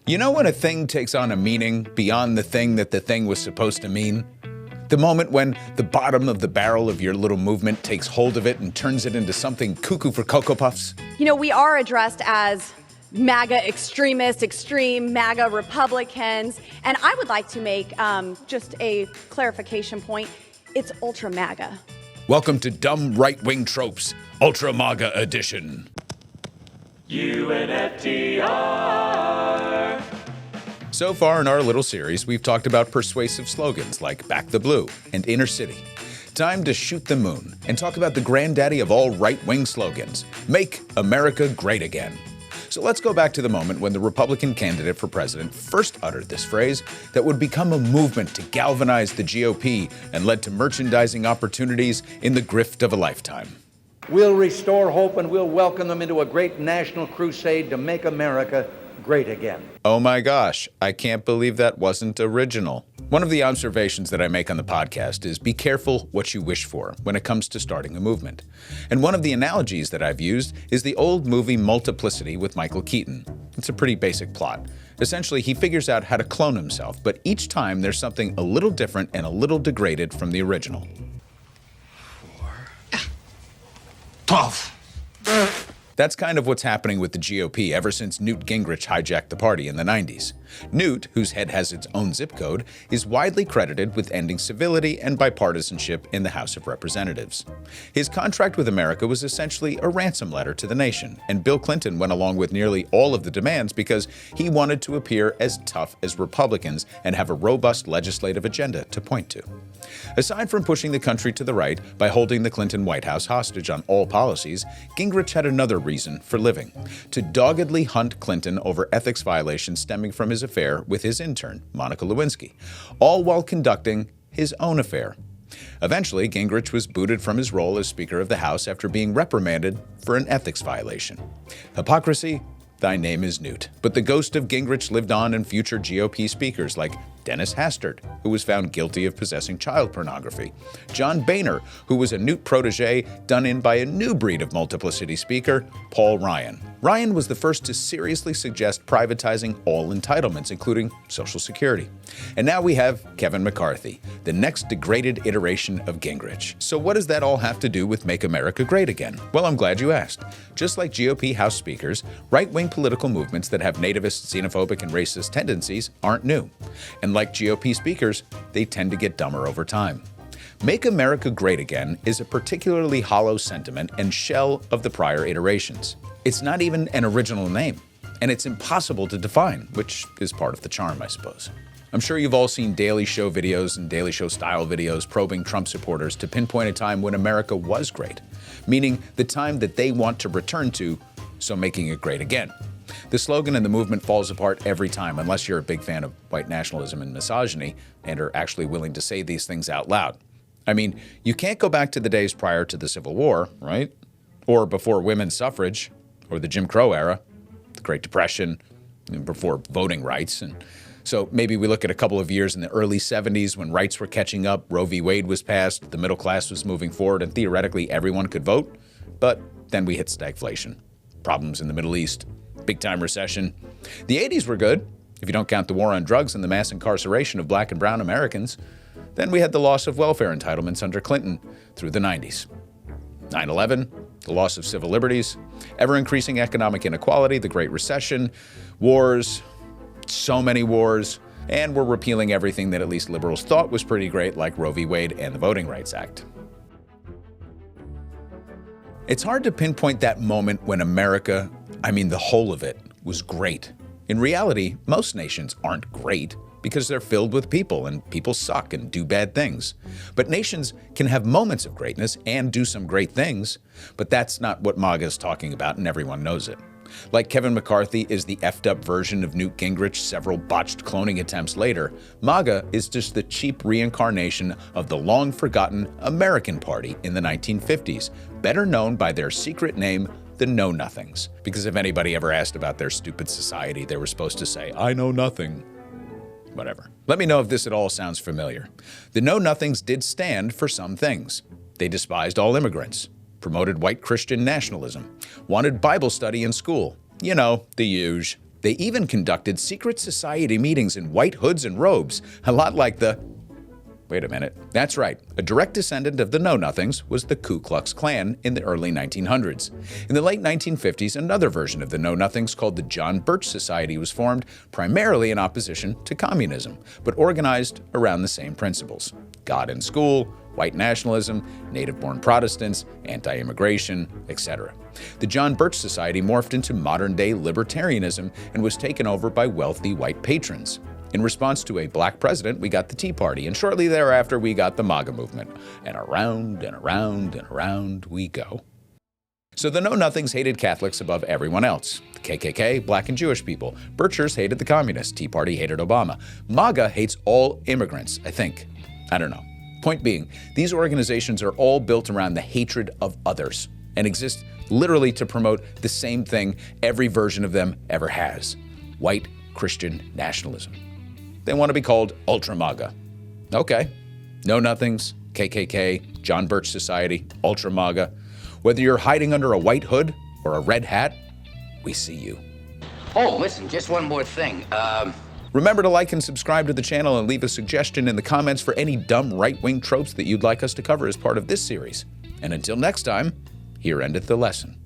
You know when a thing takes on a meaning beyond the thing that the thing was supposed to mean? The moment when the bottom of the barrel of your little movement takes hold of it and turns it into something cuckoo for Cocoa Puffs? You know, we are addressed as MAGA extremists, extreme MAGA Republicans, and I would like to make just a clarification point. It's UltraMaga. Welcome to Dumb Right-Wing Tropes, UltraMaga Edition. UNFTR. So far in our little series, we've talked about persuasive slogans like Back the Blue and Inner City. Time to shoot the moon and talk about the granddaddy of all right-wing slogans, Make America Great Again. So let's go back to the moment when the Republican candidate for president first uttered this phrase that would become a movement to galvanize the GOP and led to merchandising opportunities in the grift of a lifetime. We'll restore hope and we'll welcome them into a great national crusade to make America great again. Oh my gosh, I can't believe that wasn't original. One of the observations that I make on the podcast is be careful what you wish for when it comes to starting a movement. And one of the analogies that I've used is the old movie Multiplicity with Michael Keaton. It's a pretty basic plot. Essentially, he figures out how to clone himself, but each time there's something a little different and a little degraded from the original. 12. That's kind of what's happening with the GOP ever since Newt Gingrich hijacked the party in the 90s. Newt, whose head has its own zip code, is widely credited with ending civility and bipartisanship in the House of Representatives. His contract with America was essentially a ransom letter to the nation, and Bill Clinton went along with nearly all of the demands because he wanted to appear as tough as Republicans and have a robust legislative agenda to point to. Aside from pushing the country to the right by holding the Clinton White House hostage on all policies, Gingrich had another reason for living: to doggedly hunt Clinton over ethics violations stemming from his affair with his intern, Monica Lewinsky, all while conducting his own affair. Eventually, Gingrich was booted from his role as Speaker of the House after being reprimanded for an ethics violation. Hypocrisy? Thy name is Newt. But the ghost of Gingrich lived on in future GOP speakers like Dennis Hastert, who was found guilty of possessing child pornography; John Boehner, who was a Newt protege done in by a new breed of multiplicity speaker, Paul Ryan. Ryan was the first to seriously suggest privatizing all entitlements, including Social Security. And now we have Kevin McCarthy, the next degraded iteration of Gingrich. So what does that all have to do with Make America Great Again? Well, I'm glad you asked. Just like GOP House speakers, right-wing political movements that have nativist, xenophobic, and racist tendencies aren't new. And like GOP speakers, they tend to get dumber over time. Make America Great Again is a particularly hollow sentiment and shell of the prior iterations. It's not even an original name, and it's impossible to define, which is part of the charm, I suppose. I'm sure you've all seen Daily Show videos and Daily Show style videos probing Trump supporters to pinpoint a time when America was great, meaning the time that they want to return to, so making it great again. The slogan and the movement falls apart every time unless you're a big fan of white nationalism and misogyny and are actually willing to say these things out loud. I mean, you can't go back to the days prior to the Civil War, right? Or before women's suffrage, or the Jim Crow era, the Great Depression, and before voting rights. And so maybe we look at a couple of years in the early 70s when rights were catching up, Roe v. Wade was passed, the middle class was moving forward, and theoretically everyone could vote. But then we hit stagflation, problems in the Middle East, big-time recession. The 80s were good, if you don't count the war on drugs and the mass incarceration of black and brown Americans. Then we had the loss of welfare entitlements under Clinton through the 90s. 9/11, the loss of civil liberties, ever-increasing economic inequality, the Great Recession, wars, so many wars, and we're repealing everything that at least liberals thought was pretty great, like Roe v. Wade and the Voting Rights Act. It's hard to pinpoint that moment when America, I mean the whole of it, was great. In reality, most nations aren't great because they're filled with people and people suck and do bad things. But nations can have moments of greatness and do some great things, but that's not what MAGA is talking about, and everyone knows it. Like Kevin McCarthy is the effed up version of Newt Gingrich several botched cloning attempts later, MAGA is just the cheap reincarnation of the long-forgotten American Party in the 1950s, better known by their secret name, the Know-Nothings. Because if anybody ever asked about their stupid society, they were supposed to say, "I know nothing." Whatever. Let me know if this at all sounds familiar. The Know-Nothings did stand for some things. They despised all immigrants, promoted white Christian nationalism, wanted Bible study in school. You know, the huge. They even conducted secret society meetings in white hoods and robes, a lot like the... Wait a minute. That's right. A direct descendant of the Know-Nothings was the Ku Klux Klan in the early 1900s. In the late 1950s, another version of the Know-Nothings called the John Birch Society was formed, primarily in opposition to communism, but organized around the same principles: God in school, white nationalism, native-born Protestants, anti-immigration, etc. The John Birch Society morphed into modern-day libertarianism and was taken over by wealthy white patrons. In response to a black president, we got the Tea Party, and shortly thereafter we got the MAGA movement. And around and around and around we go. So the Know-Nothings hated Catholics above everyone else. The KKK, black and Jewish people. Birchers hated the communists. Tea Party hated Obama. MAGA hates all immigrants, I think. I don't know. Point being, these organizations are all built around the hatred of others and exist literally to promote the same thing every version of them ever has: white Christian nationalism. They want to be called UltraMaga. Okay. Know-Nothings, KKK, John Birch Society, UltraMaga. Whether you're hiding under a white hood or a red hat, we see you. Oh, listen, just one more thing. Remember to like and subscribe to the channel and leave a suggestion in the comments for any dumb right-wing tropes that you'd like us to cover as part of this series. And until next time, here endeth the lesson.